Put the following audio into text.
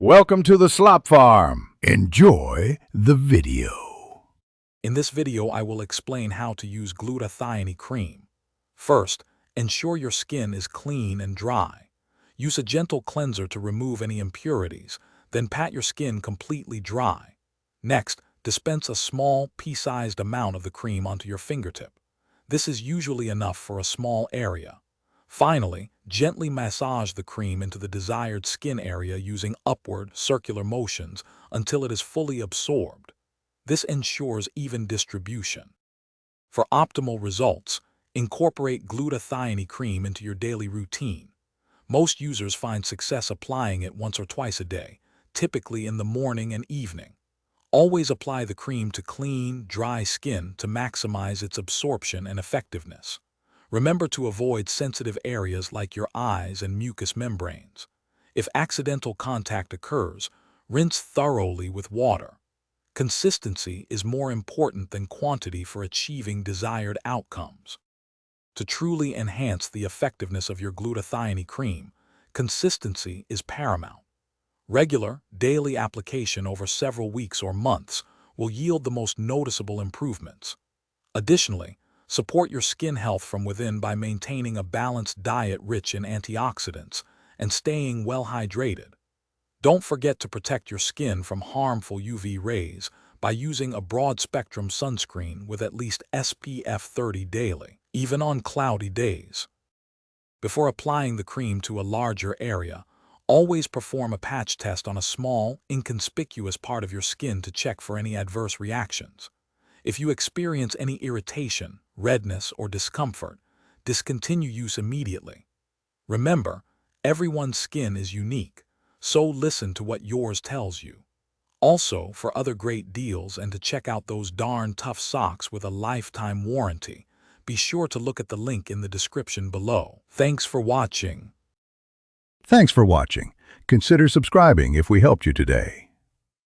Welcome to the Slop Farm. Enjoy the video. In this video, I will explain how to use glutathione cream. First, ensure your skin is clean and dry. Use a gentle cleanser to remove any impurities, then pat your skin completely dry. Next, dispense a small, pea-sized amount of the cream onto your fingertip. This is usually enough for a small area. Finally, gently massage the cream into the desired skin area using upward, circular motions until it is fully absorbed. This ensures even distribution. For optimal results, incorporate glutathione cream into your daily routine. Most users find success applying it once or twice a day, typically in the morning and evening. Always apply the cream to clean, dry skin to maximize its absorption and effectiveness. Remember to avoid sensitive areas like your eyes and mucous membranes. If accidental contact occurs, rinse thoroughly with water. Consistency is more important than quantity for achieving desired outcomes. To truly enhance the effectiveness of your glutathione cream, consistency is paramount. Regular, daily application over several weeks or months will yield the most noticeable improvements. Additionally, support your skin health from within by maintaining a balanced diet rich in antioxidants and staying well hydrated. Don't forget to protect your skin from harmful UV rays by using a broad-spectrum sunscreen with at least SPF 30 daily, even on cloudy days. Before applying the cream to a larger area, always perform a patch test on a small, inconspicuous part of your skin to check for any adverse reactions. If you experience any irritation, redness, or discomfort, discontinue use immediately. Remember, everyone's skin is unique, so listen to what yours tells you. Also, for other great deals and to check out those darn tough socks with a lifetime warranty, be sure to look at the link in the description below. Thanks for watching. Thanks for watching. Consider subscribing if we helped you today.